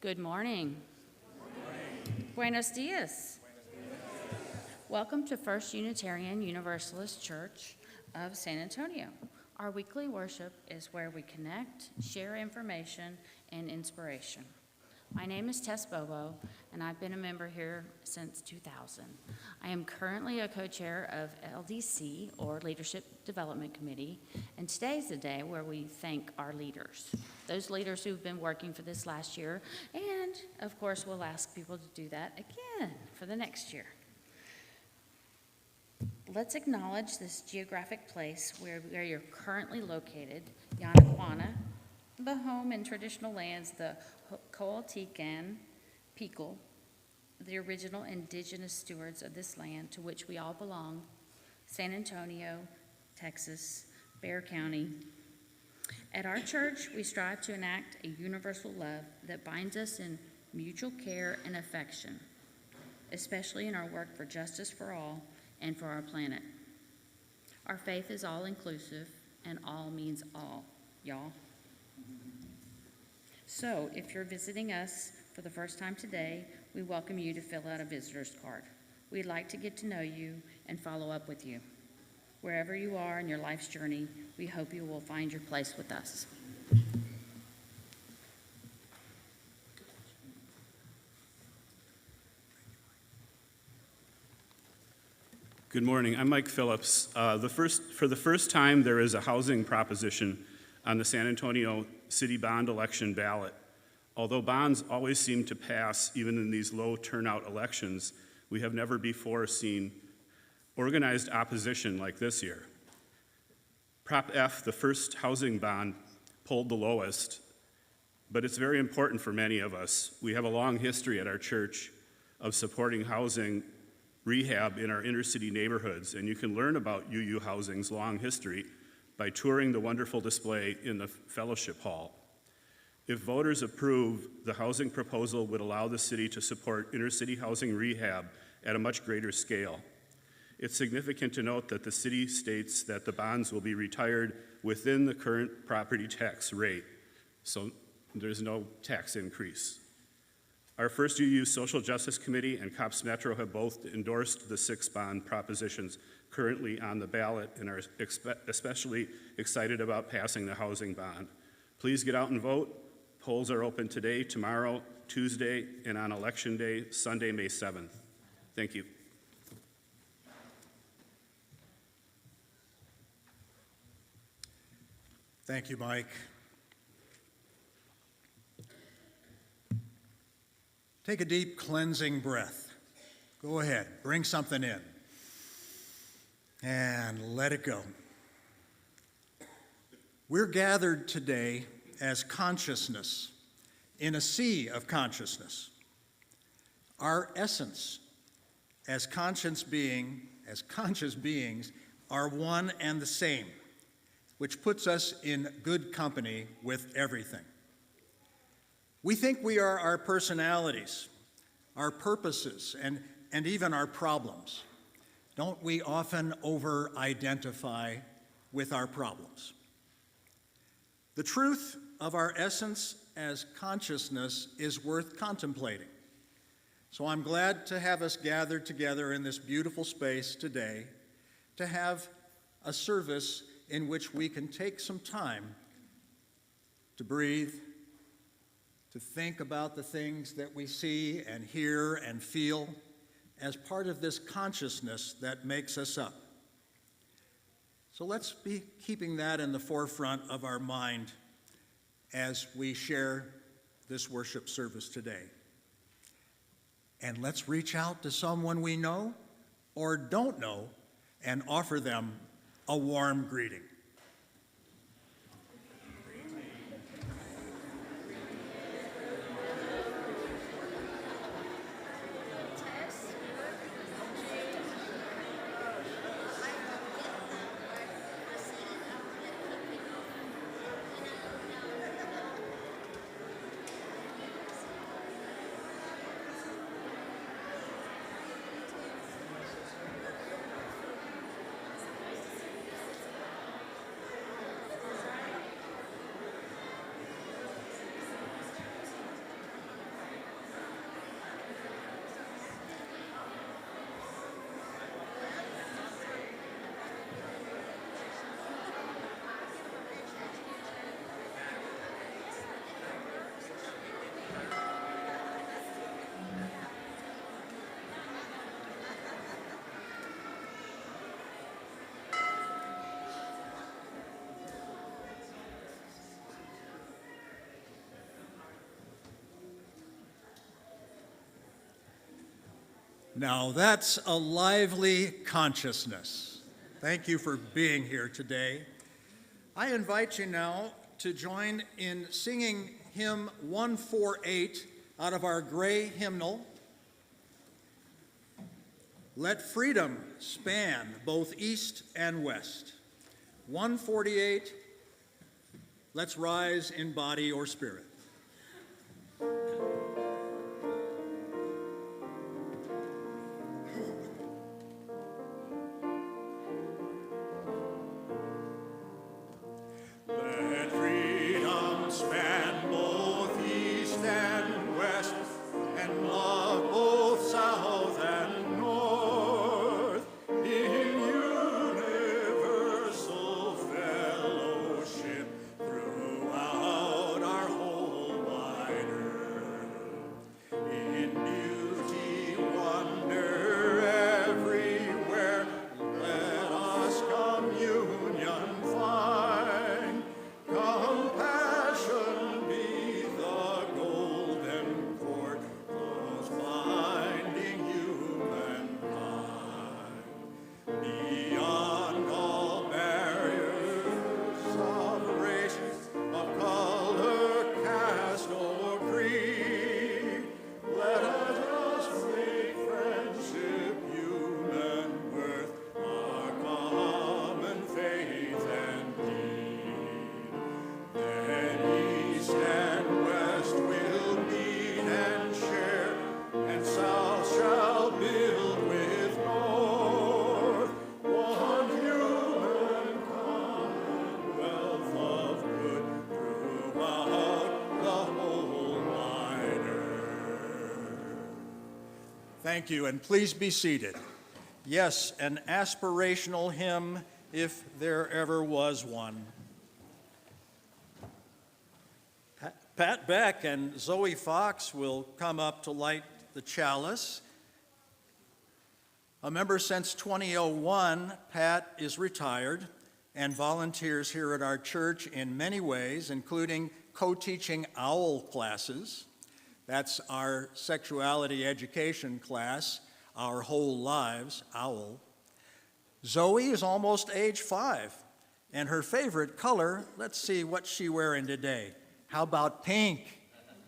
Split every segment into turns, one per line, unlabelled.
Good morning. Buenos dias. Welcome to First Unitarian Universalist Church of San Antonio. Our weekly worship is where we connect, share information, and inspiration. My name is Tess Bobo, and I've been a member here since 2000. I am currently a co-chair of LDC, or Leadership Development Committee, and today's the day where we thank our leaders, those leaders who've been working for this last year, and of course we'll ask people to do that again for the next year. Let's acknowledge this geographic place where you're currently located, Yanaguana, the home and traditional lands, the Coatican people, the original indigenous stewards of this land to which we all belong, San Antonio, Texas, Bexar County. At our church, we strive to enact a universal love that binds us in mutual care and affection, especially in our work for justice for all and for our planet. Our faith is all-inclusive, and all means all, y'all. So, if you're visiting us for the first time today, we welcome you to fill out a visitor's card. We'd like to get to know you and follow up with you. Wherever you are in your life's journey, we hope you will find your place with us.
Good morning. I'm Mike Phillips. For the first time, there is a housing proposition on the San Antonio city bond election ballot. Although bonds always seem to pass, even in these low turnout elections, we have never before seen organized opposition like this year. Prop F, the first housing bond, polled the lowest, but it's very important for many of us. We have a long history at our church of supporting housing rehab in our inner city neighborhoods, and you can learn about UU Housing's long history by touring the wonderful display in the fellowship hall. If voters approve, the housing proposal would allow the city to support inner city housing rehab at a much greater scale. It's significant to note that the city states that the bonds will be retired within the current property tax rate, so there's no tax increase. Our first UU Social Justice Committee and COPS Metro have both endorsed the 6 bond propositions currently on the ballot and are especially excited about passing the housing bond. Please get out and vote. Polls are open today, tomorrow, Tuesday, and on Election Day, Sunday, May 7th. Thank you.
Thank you, Mike. Take a deep cleansing breath. Go ahead, bring something in. And let it go. We're gathered today as consciousness in a sea of consciousness. Our essence as conscious beings are one and the same, which puts us in good company with everything. We think we are our personalities, our purposes, and even our problems. Don't we often over-identify with our problems? The truth of our essence as consciousness is worth contemplating. So I'm glad to have us gathered together in this beautiful space today to have a service in which we can take some time to breathe, to think about the things that we see and hear and feel as part of this consciousness that makes us up. So let's be keeping that in the forefront of our mind as we share this worship service today. And let's reach out to someone we know or don't know and offer them a warm greeting. Now that's a lively consciousness. Thank you for being here today. I invite you now to join in singing hymn 148 out of our gray hymnal. Let freedom span both east and west. 148, let's rise in body or spirit.
Let freedom span both east and west, and love both south and north, in universal fellowship throughout our whole wide earth. In beauty, wonder everywhere, let us communion find. Compassion be the golden cord, close binding humankind. Beyond all barriers of race, of color, caste, or creed, let us make friendship, human worth, our common faith and deed. Then east and west will meet and share, and south shall build with north, one human commonwealth of good throughout the whole wide earth.
Thank you, and please be seated. Yes, an aspirational hymn, if there ever was one. Pat Beck and Zoe Fox will come up to light the chalice. A member since 2001, Pat is retired and volunteers here at our church in many ways, including co-teaching OWL classes. That's our sexuality education class, Our Whole Lives, OWL. Zoe is almost age 5, and her favorite color, let's see what's she wearing today. How about pink?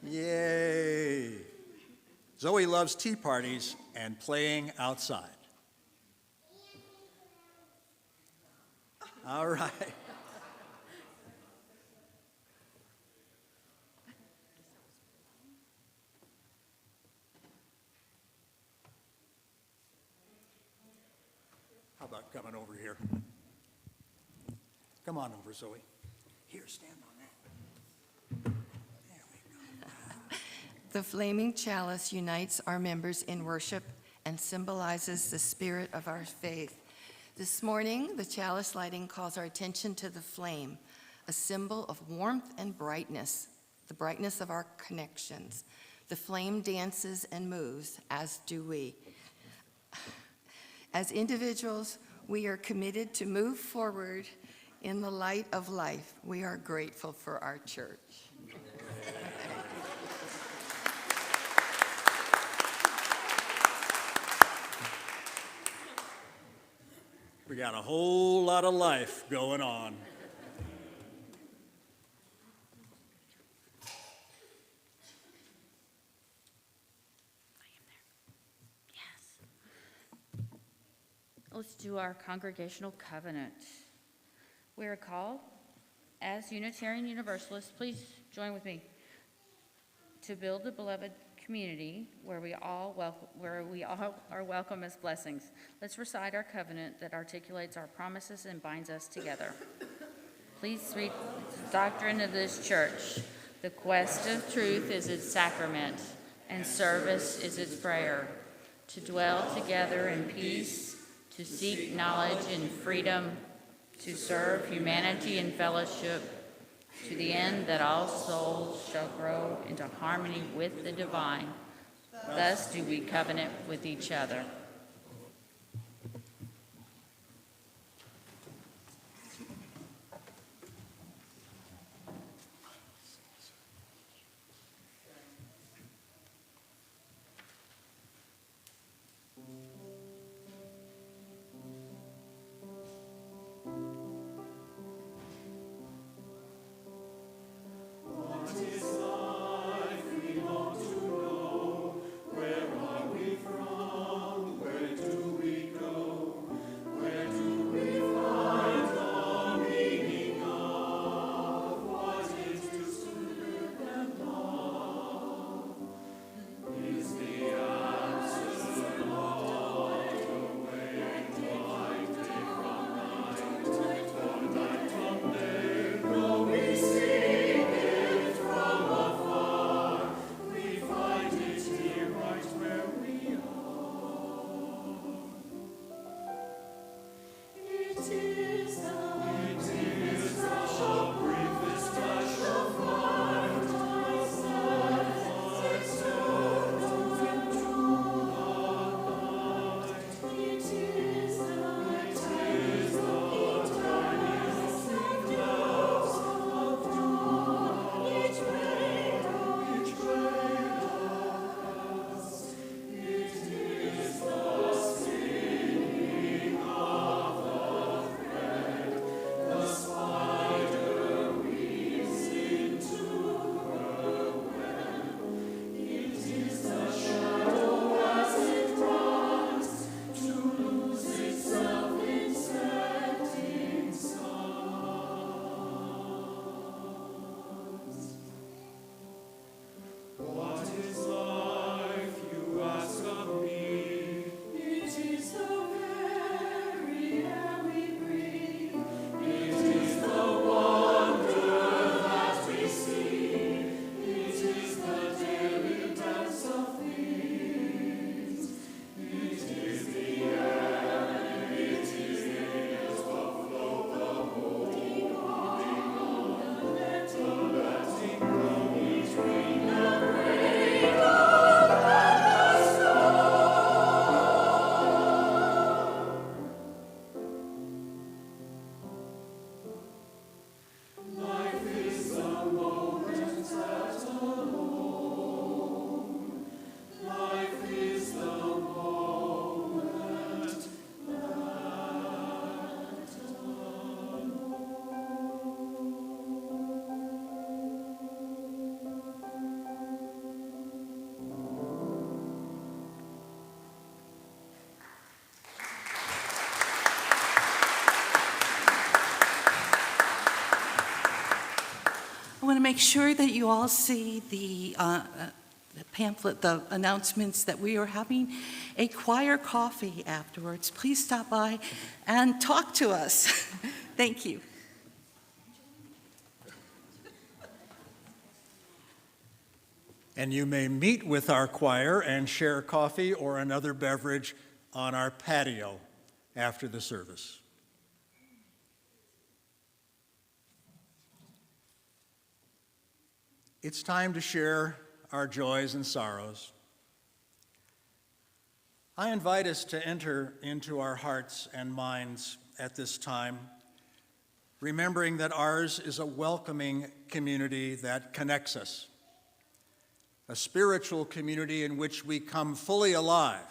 Yay! Zoe loves tea parties and playing outside. All right. How about coming over here? Come on over, Zoe. Here, stand on that. There we go.
The flaming chalice unites our members in worship and symbolizes the spirit of our faith. This morning, the chalice lighting calls our attention to the flame, a symbol of warmth and brightness, the brightness of our connections. The flame dances and moves, as do we. As individuals, we are committed to move forward in the light of life. We are grateful for our church.
We got a whole lot of life going on.
Let's do our Congregational Covenant. We are called, as Unitarian Universalists, please join with me, to build a beloved community where we all are welcome as blessings. Let's recite our covenant that articulates our promises and binds us together. Please read the doctrine of this church. The quest of truth is its sacrament, and service is its prayer. To dwell together in peace, to seek knowledge in freedom, to serve humanity in fellowship, to the end that all souls shall grow into harmony with the divine. Thus do we covenant with each other.
I want to make sure that you all see the pamphlet, the announcements that we are having a choir coffee afterwards. Please stop by and talk to us. Thank you.
And you may meet with our choir and share coffee or another beverage on our patio after the service. It's time to share our joys and sorrows. I invite us to enter into our hearts and minds at this time, remembering that ours is a welcoming community that connects us, a spiritual community in which we come fully alive,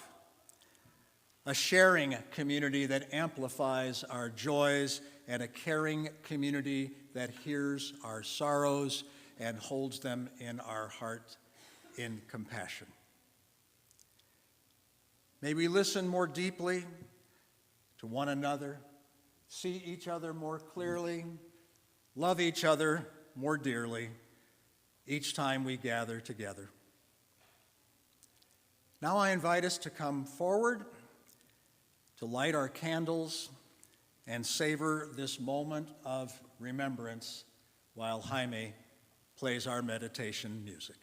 a sharing community that amplifies our joys, and a caring community that hears our sorrows and holds them in our heart in compassion. May we listen more deeply to one another, see each other more clearly, love each other more dearly each time we gather together. Now I invite us to come forward, to light our candles, and savor this moment of remembrance while Jaime plays our meditation music.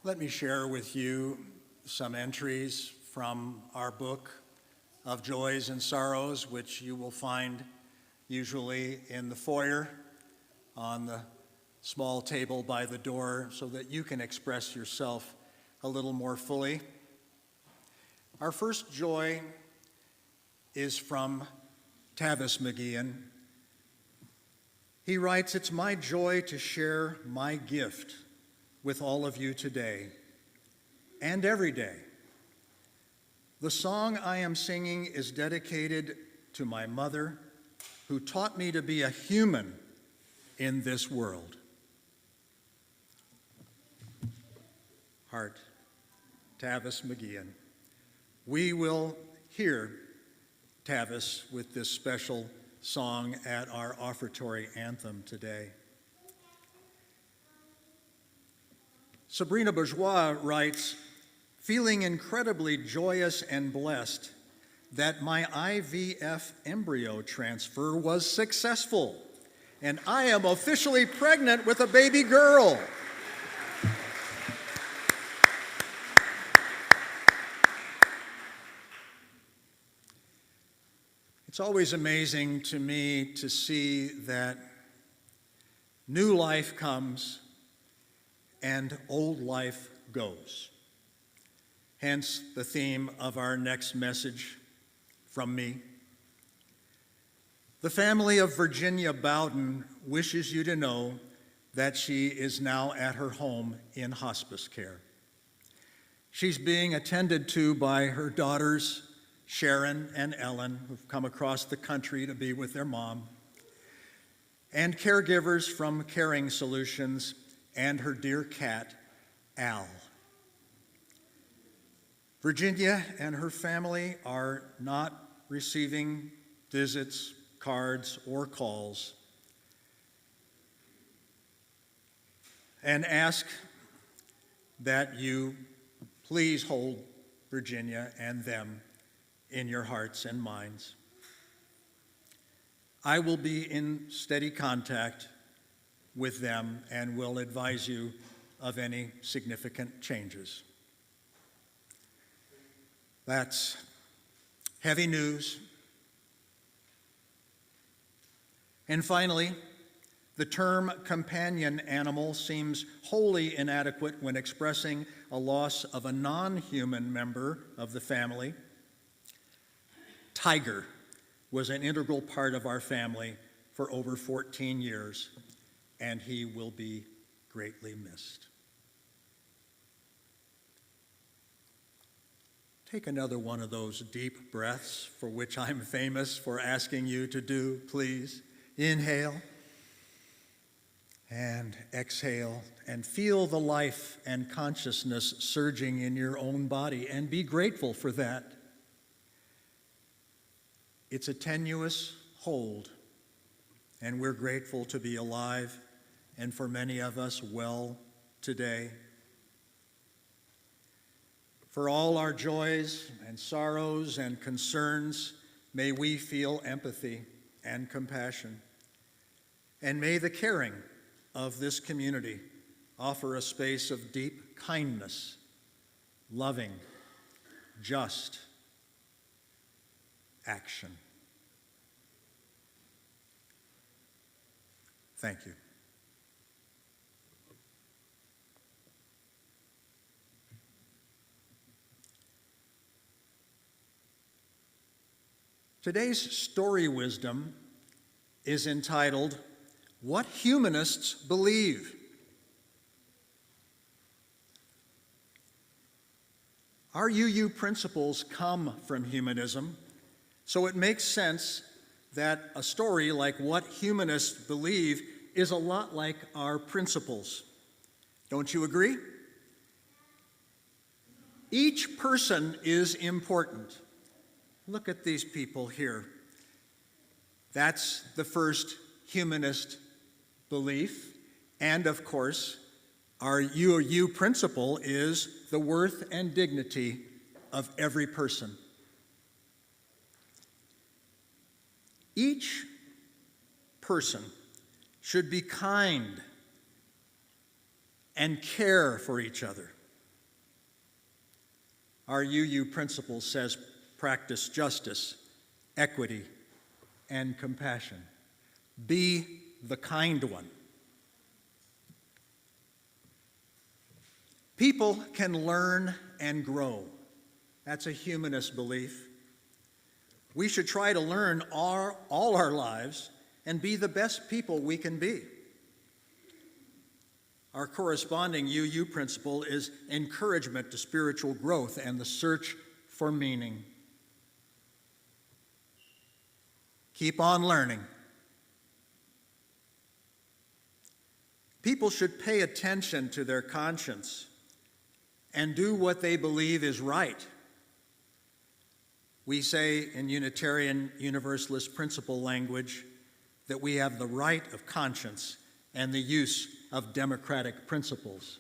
Let me share with you some entries from our book of joys and sorrows, which you will find usually in the foyer on the small table by the door so that you can express yourself a little more fully. Our first joy is from Tavis McGeachin. He writes, "It's my joy to share my gift with all of you today and every day. The song I am singing is dedicated to my mother, who taught me to be a human in this world." Heart, Tavis McGeachin. We will hear Tavis with this special song at our offertory anthem today. Sabrina Bourgeois writes, "Feeling incredibly joyous and blessed that my IVF embryo transfer was successful, and I am officially pregnant with a baby girl." It's always amazing to me to see that new life comes and old life goes. Hence the theme of our next message from me. The family of Virginia Bowden wishes you to know that she is now at her home in hospice care. She's being attended to by her daughters, Sharon and Ellen, who've come across the country to be with their mom, and caregivers from Caring Solutions and her dear cat, Al. Virginia and her family are not receiving visits, cards, or calls, and ask that you please hold Virginia and them in your hearts and minds. I will be in steady contact with them and will advise you of any significant changes. That's heavy news. And finally, the term companion animal seems wholly inadequate when expressing a loss of a non-human member of the family. Tiger was an integral part of our family for over 14 years, and he will be greatly missed. Take another one of those deep breaths for which I'm famous for asking you to do, please. Inhale and exhale, and feel the life and consciousness surging in your own body, and be grateful for that. It's a tenuous hold, and we're grateful to be alive, and for many of us, well today. For all our joys and sorrows and concerns, may we feel empathy and compassion. And may the caring of this community offer a space of deep kindness, loving, just action. Thank you. Today's story wisdom is entitled, "What Humanists Believe." Our UU principles come from humanism, so it makes sense that a story like What Humanists Believe is a lot like our principles. Don't you agree? Each person is important. Look at these people here. That's the first humanist belief. And of course, our UU principle is the worth and dignity of every person. Each person should be kind and care for each other. Our UU principle says practice justice, equity, and compassion. Be the kind one. People can learn and grow. That's a humanist belief. We should try to learn all our lives and be the best people we can be. Our corresponding UU principle is encouragement to spiritual growth and the search for meaning. Keep on learning. People should pay attention to their conscience and do what they believe is right. We say in Unitarian Universalist principle language that we have the right of conscience and the use of democratic principles.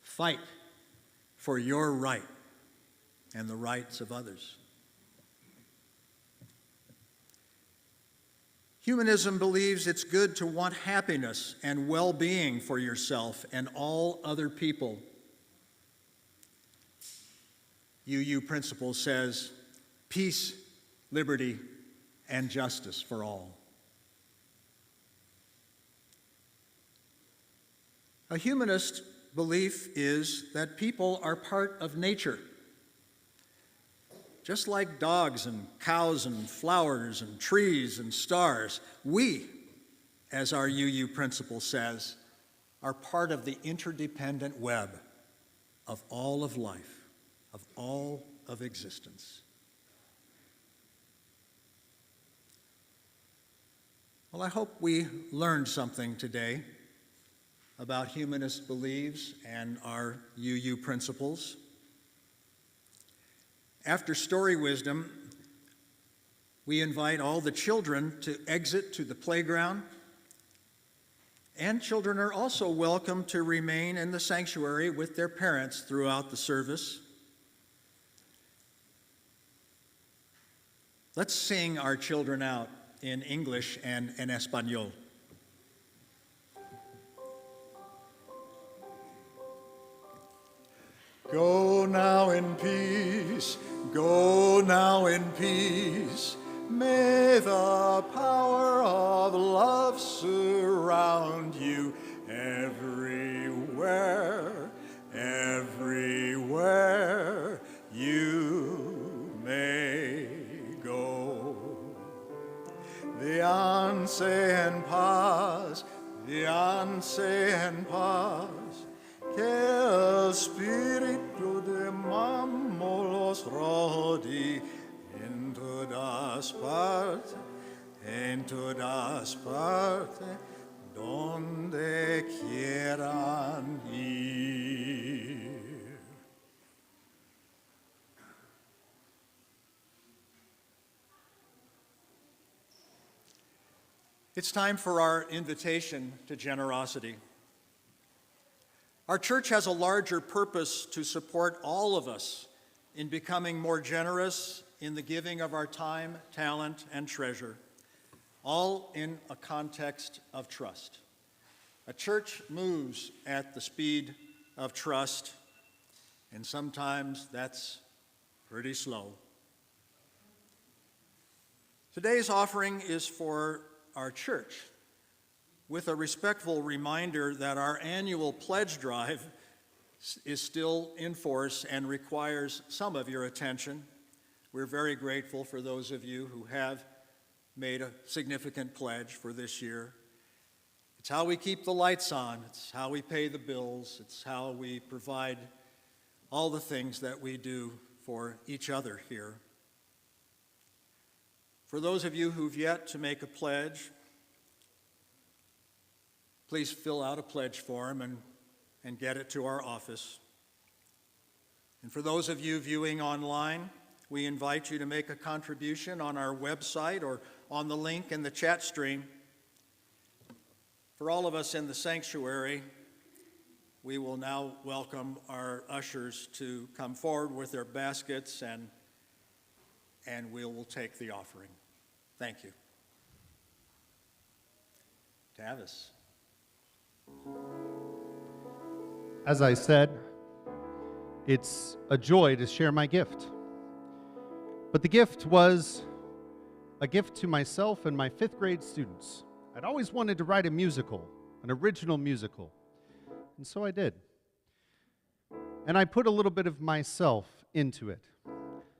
Fight for your right and the rights of others. Humanism believes it's good to want happiness and well-being for yourself and all other people. UU principle says peace, liberty, and justice for all. A humanist belief is that people are part of nature. Just like dogs and cows and flowers and trees and stars, we, as our UU principle says, are part of the interdependent web of all of life, of all of existence. Well, I hope we learned something today about humanist beliefs and our UU principles. After story wisdom, we invite all the children to exit to the playground, and children are also welcome to remain in the sanctuary with their parents throughout the service. Let's sing our children out in English and in Espanol.
Go now in peace, go now in peace. May the power of love surround you everywhere, everywhere you may go. Vianse en paz, vianse en paz. Que el Espíritu de Mamo los rodee en todas partes, donde quieran ir.
It's time for our invitation to generosity. Our church has a larger purpose to support all of us in becoming more generous in the giving of our time, talent, and treasure, all in a context of trust. A church moves at the speed of trust, and sometimes that's pretty slow. Today's offering is for our church, with a respectful reminder that our annual pledge drive is still in force and requires some of your attention. We're very grateful for those of you who have made a significant pledge for this year. It's how we keep the lights on, it's how we pay the bills, it's how we provide all the things that we do for each other here. For those of you who've yet to make a pledge, please fill out a pledge form and get it to our office. And for those of you viewing online, we invite you to make a contribution on our website or on the link in the chat stream. For all of us in the sanctuary, we will now welcome our ushers to come forward with their baskets, and we will take the offering. Thank you. Tavis.
As I said, it's a joy to share my gift. But the gift was a gift to myself and my 5th grade students. I'd always wanted to write a musical, an original musical, and so I did. And I put a little bit of myself into it.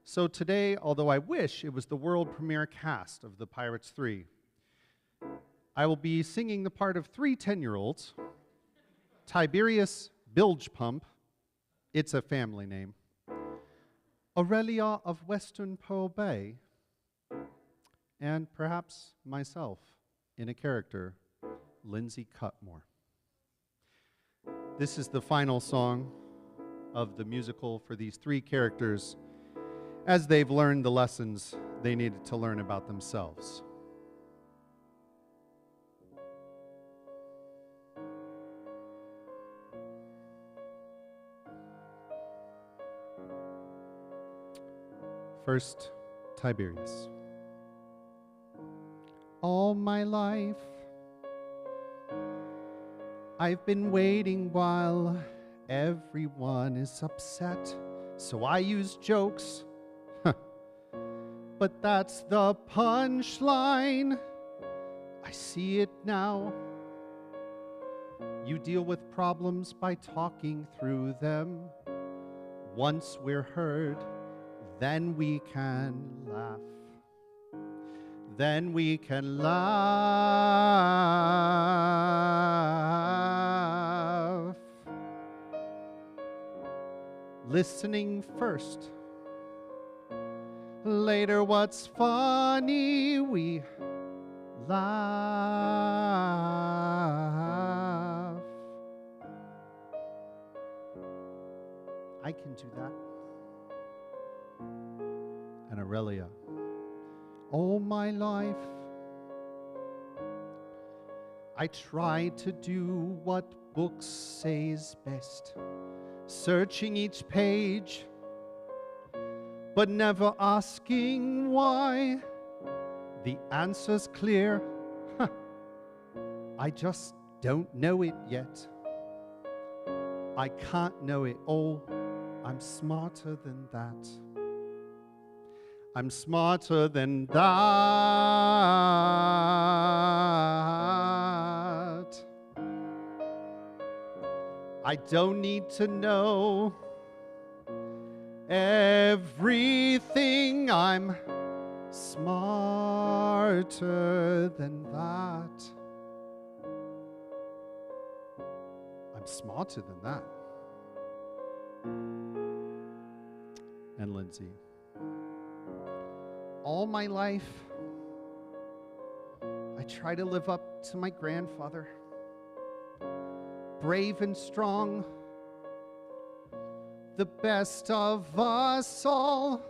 So today, although I wish it was the world premiere cast of The Pirates 3, I will be singing the part of 3 10-year-olds, Tiberius Bilge Pump, it's a family name, Aurelia of Western Pearl Bay, and perhaps myself in a character, Lindsay Cutmore. This is the final song of the musical for these 3 characters as they've learned the lessons they needed to learn about themselves. First, Tiberius. All my life, I've been waiting while everyone is upset, so I use jokes. But that's the punchline. I see it now. You deal with problems by talking through them. Once we're heard, then we can laugh. Then we can laugh. Listening first. Later, what's funny, we laugh. I can do that. And Aurelia. All my life, I tried to do what books say is best, searching each page, but never asking why. The answer's clear. I just don't know it yet. I can't know it all. I'm smarter than that. I'm smarter than that. I don't need to know everything. I'm smarter than that. I'm smarter than that. And Lindsay. All my life, I try to live up to my grandfather. Brave and strong, the best of us all.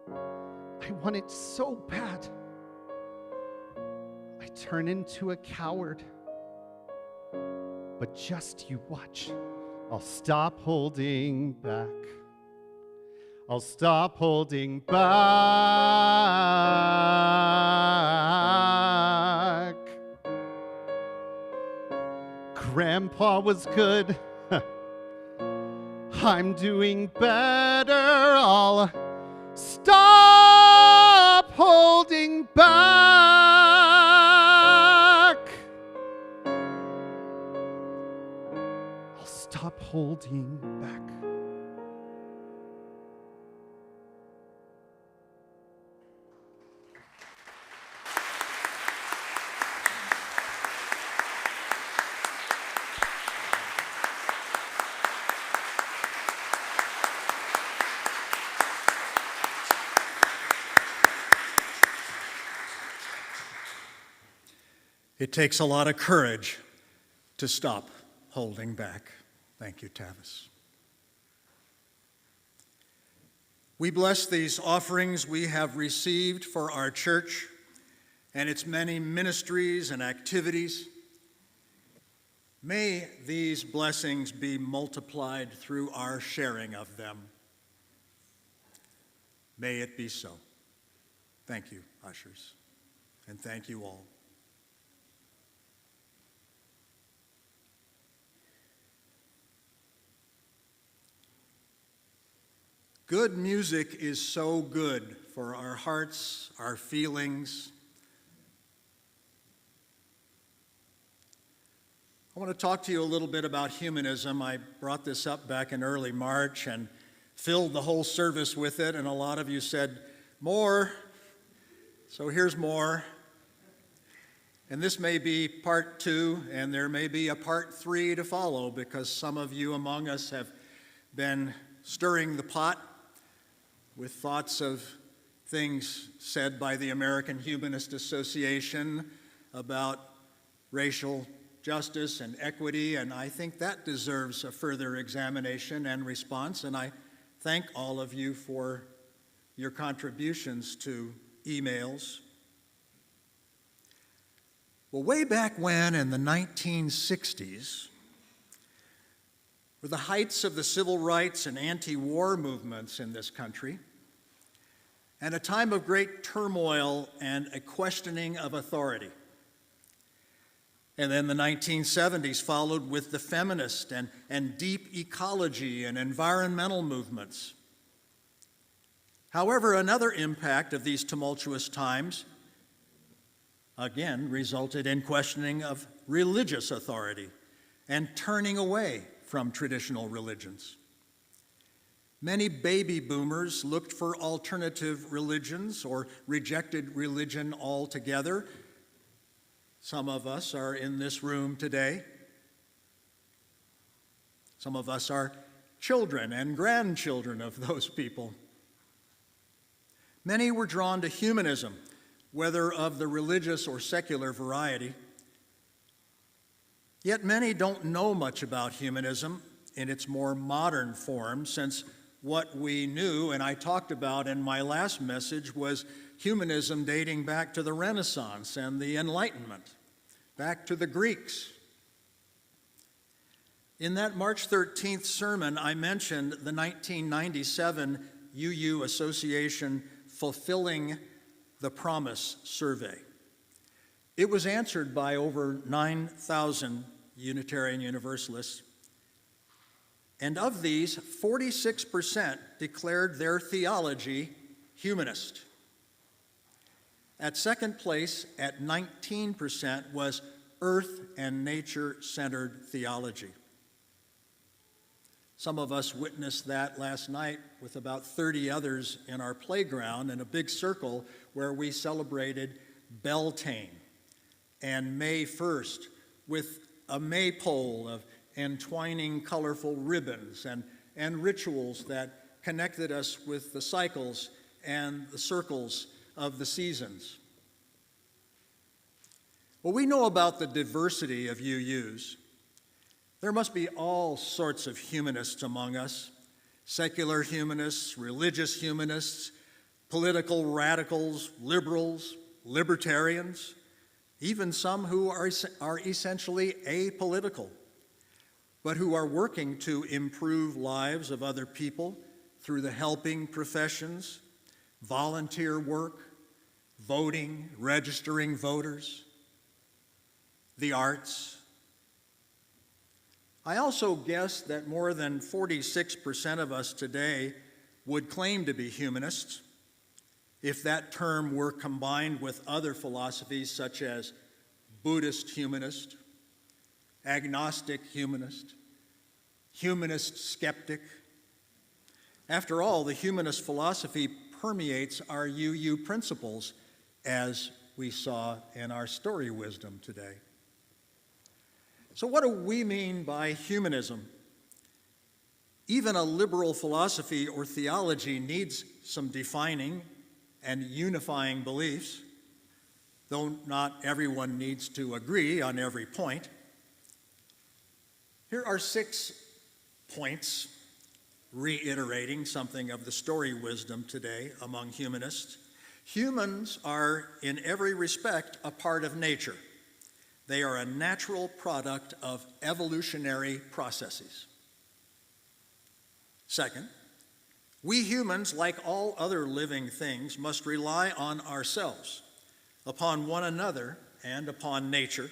I want it so bad. I turn into a coward. But just you watch, I'll stop holding back. I'll stop holding back. Grandpa was good. I'm doing better. I'll stop holding back. I'll stop holding back.
It takes a lot of courage to stop holding back. Thank you, Tavis. We bless these offerings we have received for our church and its many ministries and activities. May these blessings be multiplied through our sharing of them. May it be so. Thank you, ushers, and thank you all. Good music is so good for our hearts, our feelings. I want to talk to you a little bit about humanism. I brought this up back in early March and filled the whole service with it, and a lot of you said, more. So here's more. And this may be part 2, and there may be a part 3 to follow, because some of you among us have been stirring the pot with thoughts of things said by the American Humanist Association about racial justice and equity, and I think that deserves a further examination and response, and I thank all of you for your contributions to emails. Well, way back when, in the 1960s, were the heights of the civil rights and anti-war movements in this country, and a time of great turmoil and a questioning of authority. And then the 1970s followed with the feminist and deep ecology and environmental movements. However, another impact of these tumultuous times, again, resulted in questioning of religious authority and turning away from traditional religions. Many baby boomers looked for alternative religions or rejected religion altogether. Some of us are in this room today. Some of us are children and grandchildren of those people. Many were drawn to humanism, whether of the religious or secular variety. Yet many don't know much about humanism in its more modern form, since what we knew and I talked about in my last message was humanism dating back to the Renaissance and the Enlightenment, back to the Greeks. In that March 13th sermon, I mentioned the 1997 UU Association Fulfilling the Promise survey. It was answered by over 9,000 Unitarian Universalists, and of these, 46% declared their theology humanist. At second place, at 19%, was earth and nature-centered theology. Some of us witnessed that last night with about 30 others in our playground in a big circle where we celebrated Beltane and May 1st with a maypole of entwining colorful ribbons and rituals that connected us with the cycles and the circles of the seasons. Well, we know about the diversity of UUs. There must be all sorts of humanists among us: secular humanists, religious humanists, political radicals, liberals, libertarians, even some who are essentially apolitical, but who are working to improve lives of other people through the helping professions, volunteer work, voting, registering voters, the arts. I also guess that more than 46% of us today would claim to be humanists if that term were combined with other philosophies such as Buddhist humanist, agnostic humanist, humanist skeptic. After all, the humanist philosophy permeates our UU principles, as we saw in our story wisdom today. So what do we mean by humanism? Even a liberal philosophy or theology needs some defining and unifying beliefs, though not everyone needs to agree on every point. Here are 6 points reiterating something of the story wisdom today among humanists. Humans are, in every respect, a part of nature. They are a natural product of evolutionary processes. Second, we humans, like all other living things, must rely on ourselves, upon one another, and upon nature.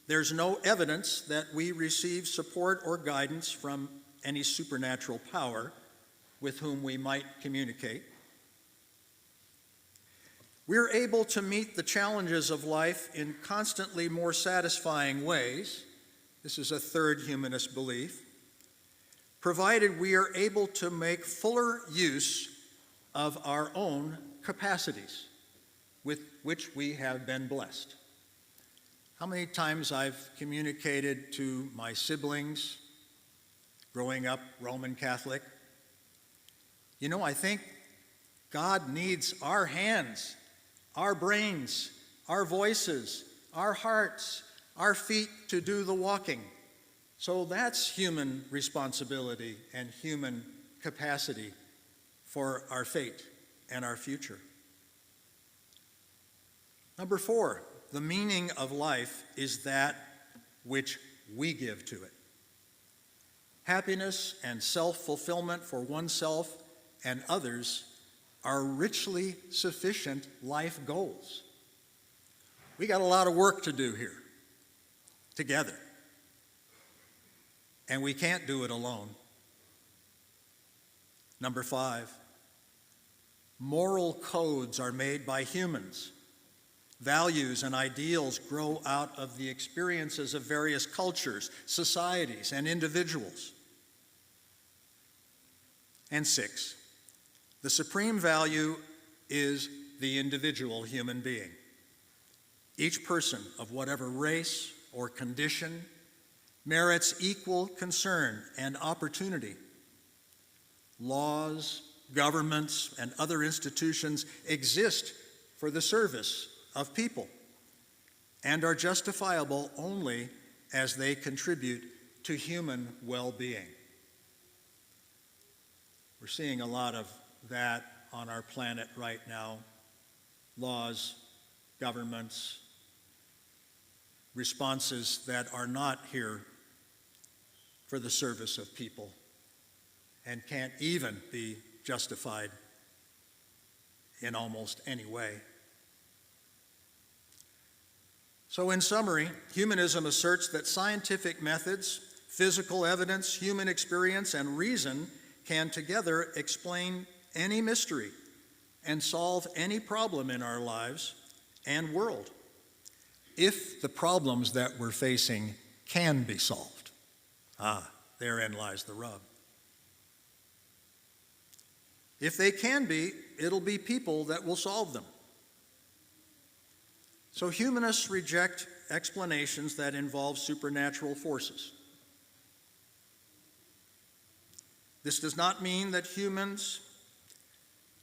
There's no evidence that we receive support or guidance from any supernatural power with whom we might communicate. We're able to meet the challenges of life in constantly more satisfying ways. This is a third humanist belief, provided we are able to make fuller use of our own capacities with which we have been blessed. How many times I've communicated to my siblings, growing up Roman Catholic, you know, I think God needs our hands, our brains, our voices, our hearts, our feet to do the walking. So that's human responsibility and human capacity for our fate and our future. Number 4, the meaning of life is that which we give to it. Happiness and self-fulfillment for oneself and others are richly sufficient life goals. We got a lot of work to do here, together. And we can't do it alone. Number 5, moral codes are made by humans. Values and ideals grow out of the experiences of various cultures, societies, and individuals. And 6, the supreme value is the individual human being. Each person of whatever race or condition merits equal concern and opportunity. Laws, governments, and other institutions exist for the service of people and are justifiable only as they contribute to human well-being. We're seeing a lot of that on our planet right now. Laws, governments, responses that are not here for the service of people and can't even be justified in almost any way. So in summary, humanism asserts that scientific methods, physical evidence, human experience, and reason can together explain any mystery and solve any problem in our lives and world, if the problems that we're facing can be solved. Therein lies the rub. If they can be, it'll be people that will solve them. So humanists reject explanations that involve supernatural forces. This does not mean that humans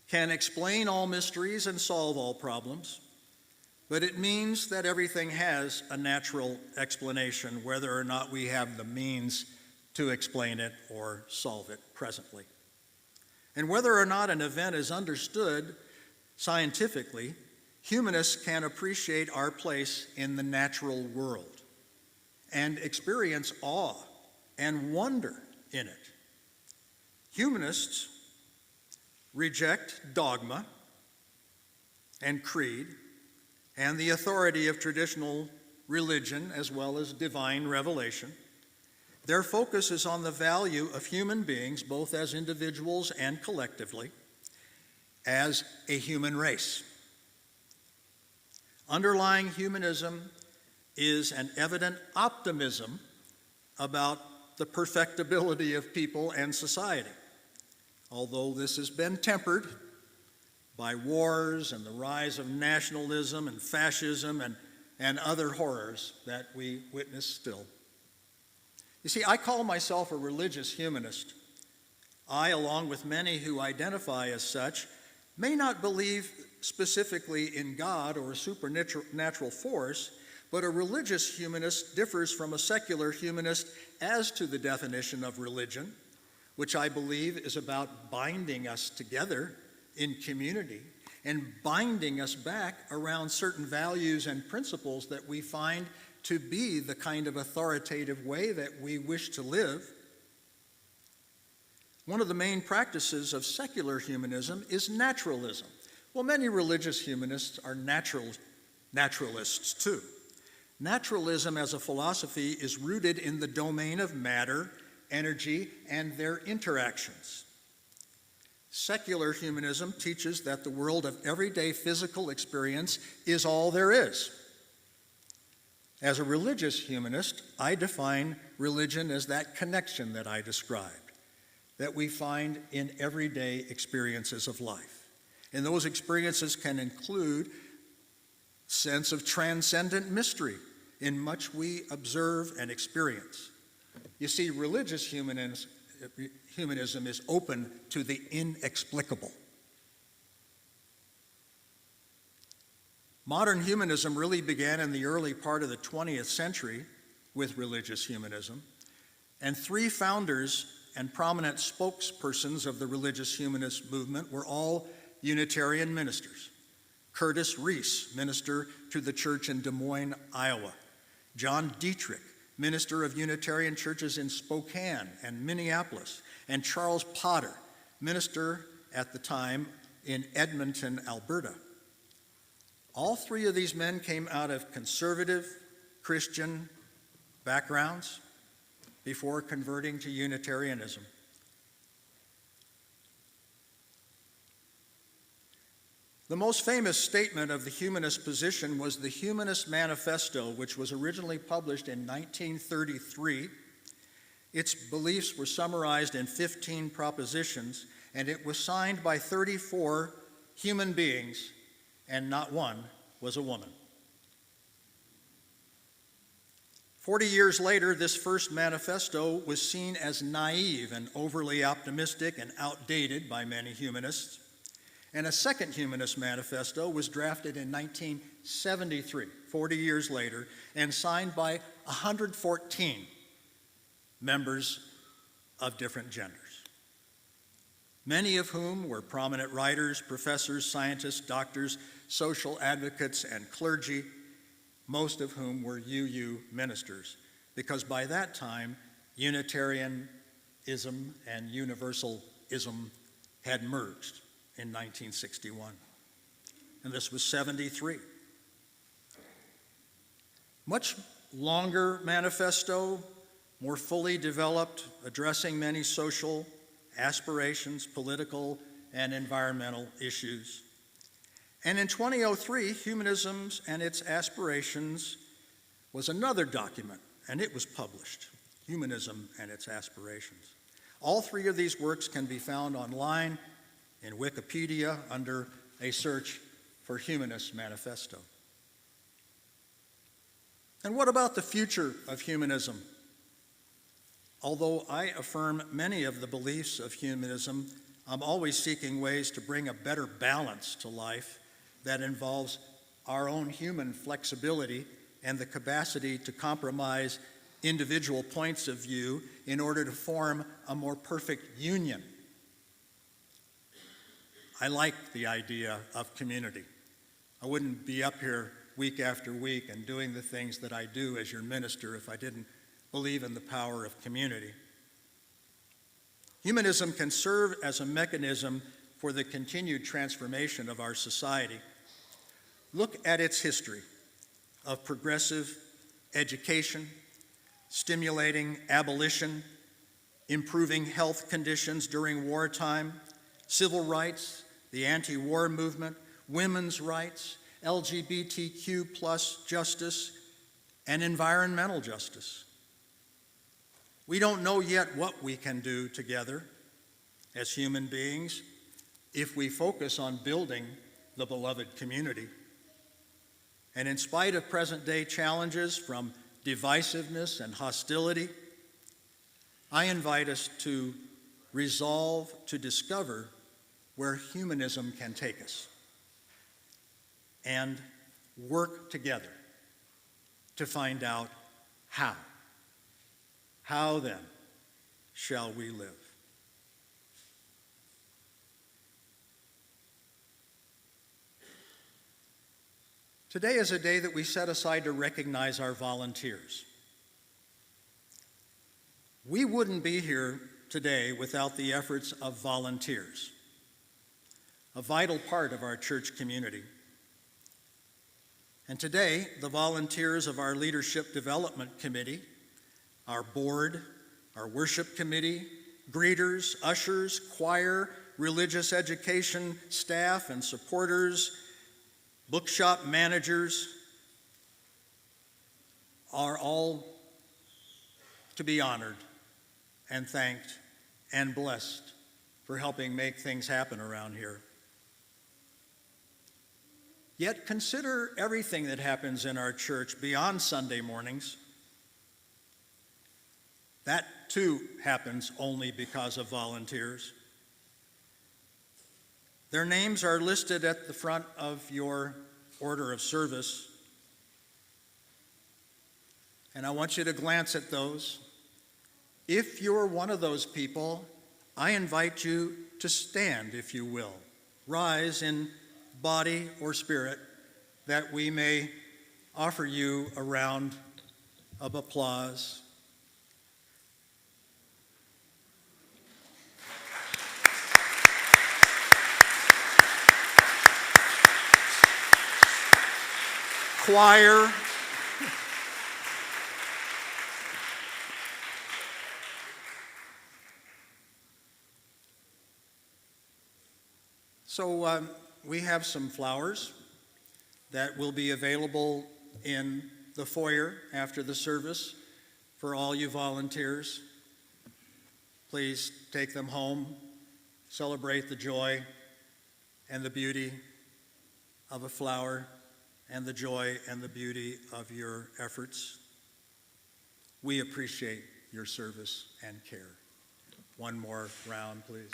can explain all mysteries and solve all problems, but it means that everything has a natural explanation, whether or not we have the means to explain it or solve it presently. And whether or not an event is understood scientifically, humanists can appreciate our place in the natural world and experience awe and wonder in it. Humanists reject dogma and creed and the authority of traditional religion as well as divine revelation. Their focus is on the value of human beings, both as individuals and collectively, as a human race. Underlying humanism is an evident optimism about the perfectibility of people and society, although this has been tempered by wars and the rise of nationalism and fascism and other horrors that we witness still. You see, I call myself a religious humanist. I, along with many who identify as such, may not believe specifically in God or a supernatural force, But a religious humanist differs from a secular humanist as to the definition of religion, which I believe is about binding us together in community and binding us back around certain values and principles that we find to be the kind of authoritative way that we wish to live. One of the main practices of secular humanism is naturalism. Well, many religious humanists are naturalists too. Naturalism as a philosophy is rooted in the domain of matter, energy, and their interactions. Secular humanism teaches that the world of everyday physical experience is all there is. As a religious humanist, I define religion as that connection that I described, that we find in everyday experiences of life. And those experiences can include sense of transcendent mystery in much we observe and experience. You see, religious humanism is open to the inexplicable. Modern humanism really began in the early part of the 20th century with religious humanism, and three founders and prominent spokespersons of the religious humanist movement were all Unitarian ministers. Curtis Reese, minister to the church in Des Moines, Iowa. John Dietrich, minister of Unitarian churches in Spokane and Minneapolis. And Charles Potter, minister at the time in Edmonton, Alberta. All three of these men came out of conservative Christian backgrounds before converting to Unitarianism. The most famous statement of the humanist position was the Humanist Manifesto, which was originally published in 1933. Its beliefs were summarized in 15 propositions, and it was signed by 34 human beings, and not one was a woman. 40 years later, this first manifesto was seen as naive and overly optimistic and outdated by many humanists. And a second humanist manifesto was drafted in 1973, 40 years later, and signed by 114 members of different genders, many of whom were prominent writers, professors, scientists, doctors, social advocates, and clergy, most of whom were UU ministers, because by that time, Unitarianism and Universalism had merged in 1961. And this was 73. Much longer manifesto, more fully developed, addressing many social aspirations, political and environmental issues. And in 2003, Humanism and Its Aspirations was another document, and it was published, Humanism and Its Aspirations. All three of these works can be found online in Wikipedia under a search for Humanist Manifesto. And what about the future of humanism? Although I affirm many of the beliefs of humanism, I'm always seeking ways to bring a better balance to life that involves our own human flexibility and the capacity to compromise individual points of view in order to form a more perfect union. I like the idea of community. I wouldn't be up here week after week and doing the things that I do as your minister if I didn't believe in the power of community. Humanism can serve as a mechanism for the continued transformation of our society. Look at its history of progressive education, stimulating abolition, improving health conditions during wartime, civil rights, the anti-war movement, women's rights, LGBTQ plus justice, and environmental justice. We don't know yet what we can do together as human beings if we focus on building the beloved community. And in spite of present-day challenges from divisiveness and hostility, I invite us to resolve to discover where humanism can take us and work together to find out how. How then shall we live? Today is a day that we set aside to recognize our volunteers. We wouldn't be here today without the efforts of volunteers, a vital part of our church community. And today, the volunteers of our Leadership Development Committee, our board, our worship committee, greeters, ushers, choir, religious education staff and supporters, bookshop managers are all to be honored and thanked and blessed for helping make things happen around here. Yet consider everything that happens in our church beyond Sunday mornings. That too happens only because of volunteers. Their names are listed at the front of your order of service. And I want you to glance at those. If you're one of those people, I invite you to stand, if you will. Rise in body or spirit, that we may offer you a round of applause. Choir. So we have some flowers that will be available in the foyer after the service for all you volunteers. Please take them home, celebrate the joy and the beauty of a flower and the joy and the beauty of your efforts. We appreciate your service and care. One more round, please.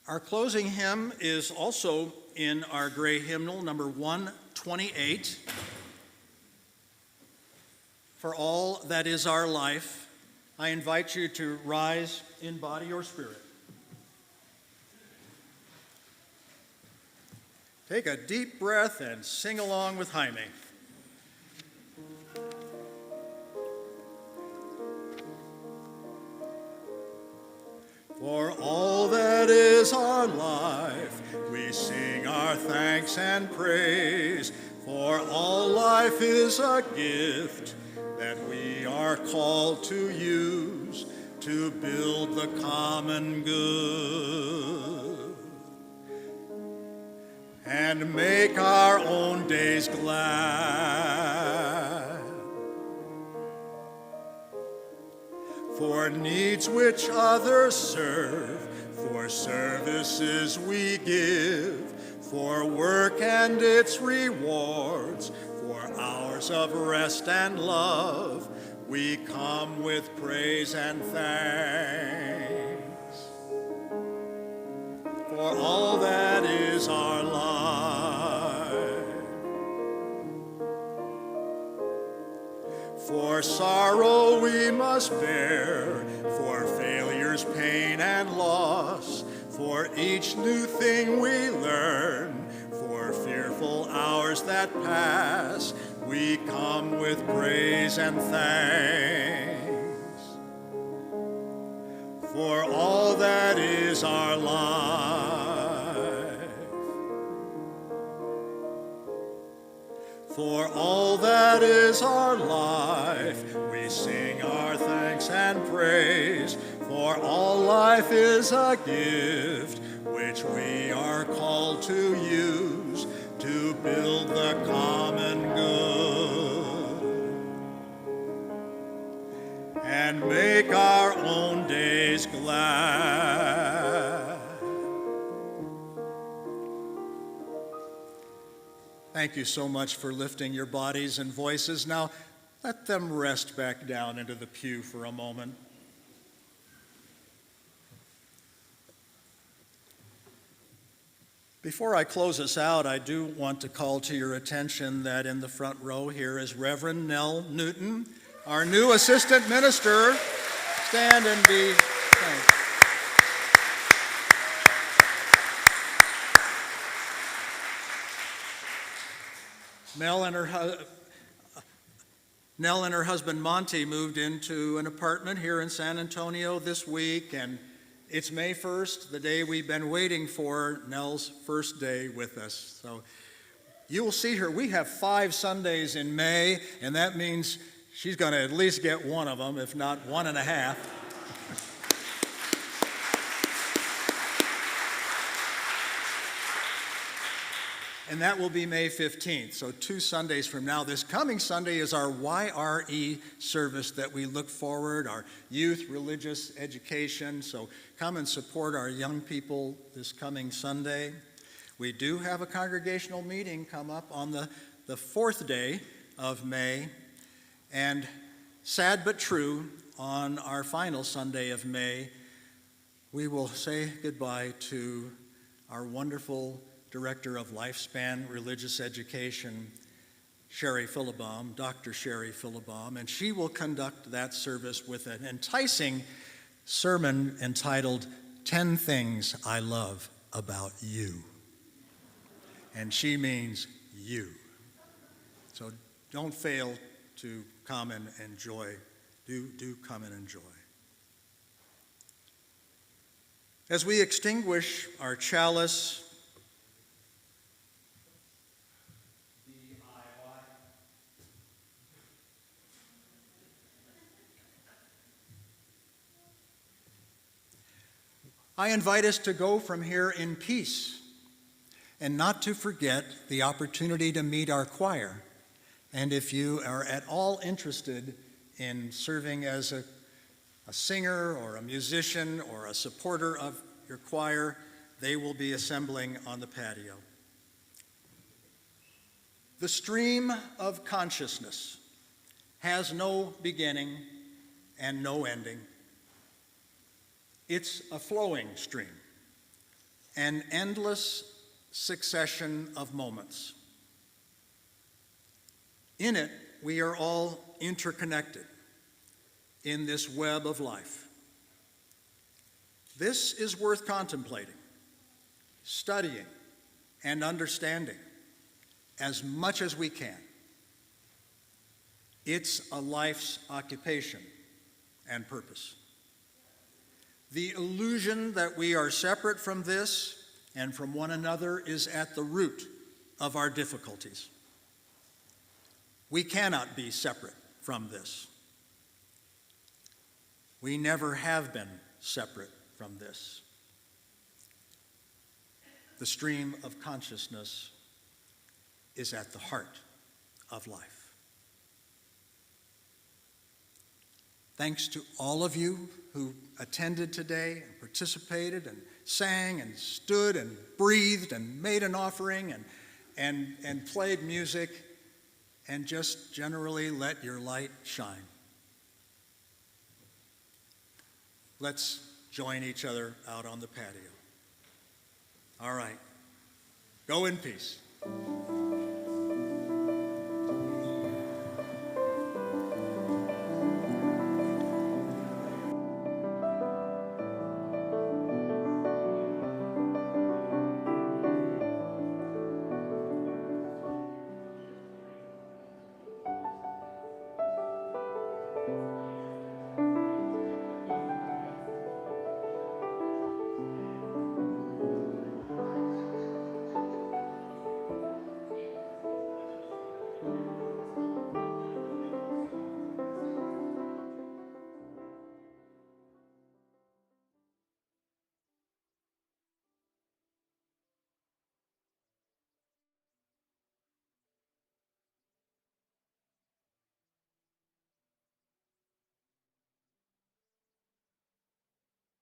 Our closing hymn is also in our gray hymnal, number 128. For all that is our life, I invite you to rise in body or spirit. Take a deep breath and sing along with Jaime. For all that is our life, we sing our thanks and praise. For all life is a gift that we are called to use to build the common good and make our own days glad. For needs which others serve, for services we give, for work and its rewards, for hours of rest and love, we come with praise and thanks. For all that is our life, for sorrow we must bear, for failures, pain, and loss, for each new thing we learn, for fearful hours that pass, we come with praise and thanks. For all that is our life, for all that is our life, we sing our thanks and praise. For all life is a gift which we are called to use to build the common good and make our own days glad. Thank you so much for lifting your bodies and voices. Now, let them rest back down into the pew for a moment. Before I close us out, I do want to call to your attention that in the front row here is Reverend Nell Newton, our new assistant minister. Stand and be thanked. Nell and her husband Monty moved into an apartment here in San Antonio this week, and it's May 1st, the day we've been waiting for, Nell's first day with us. So you will see her. We have 5 Sundays in May, and that means she's going to at least get one of them, if not 1.5. And that will be May 15th, so 2 Sundays from now. This coming Sunday is our YRE service that we look forward, our youth religious education. So come and support our young people this coming Sunday. We do have a congregational meeting come up on the 4th day of May. And sad but true, on our final Sunday of May, we will say goodbye to our wonderful Director of Lifespan Religious Education, Sherry Phillibaum, Dr. Sherry Phillibaum, and she will conduct that service with an enticing sermon entitled 10 Things I Love About You. And she means you. So don't fail to come and enjoy. Do come and enjoy. As we extinguish our chalice, I invite us to go from here in peace and not to forget the opportunity to meet our choir. And if you are at all interested in serving as a singer or a musician or a supporter of your choir, they will be assembling on the patio. The stream of consciousness has no beginning and no ending. It's a flowing stream, an endless succession of moments. In it, we are all interconnected in this web of life. This is worth contemplating, studying, and understanding as much as we can. It's a life's occupation and purpose. The illusion that we are separate from this and from one another is at the root of our difficulties. We cannot be separate from this. We never have been separate from this. The stream of consciousness is at the heart of life. Thanks to all of you who attended today and participated and sang and stood and breathed and made an offering and played music and just generally let your light shine. Let's join each other out on the patio. All right. Go in peace.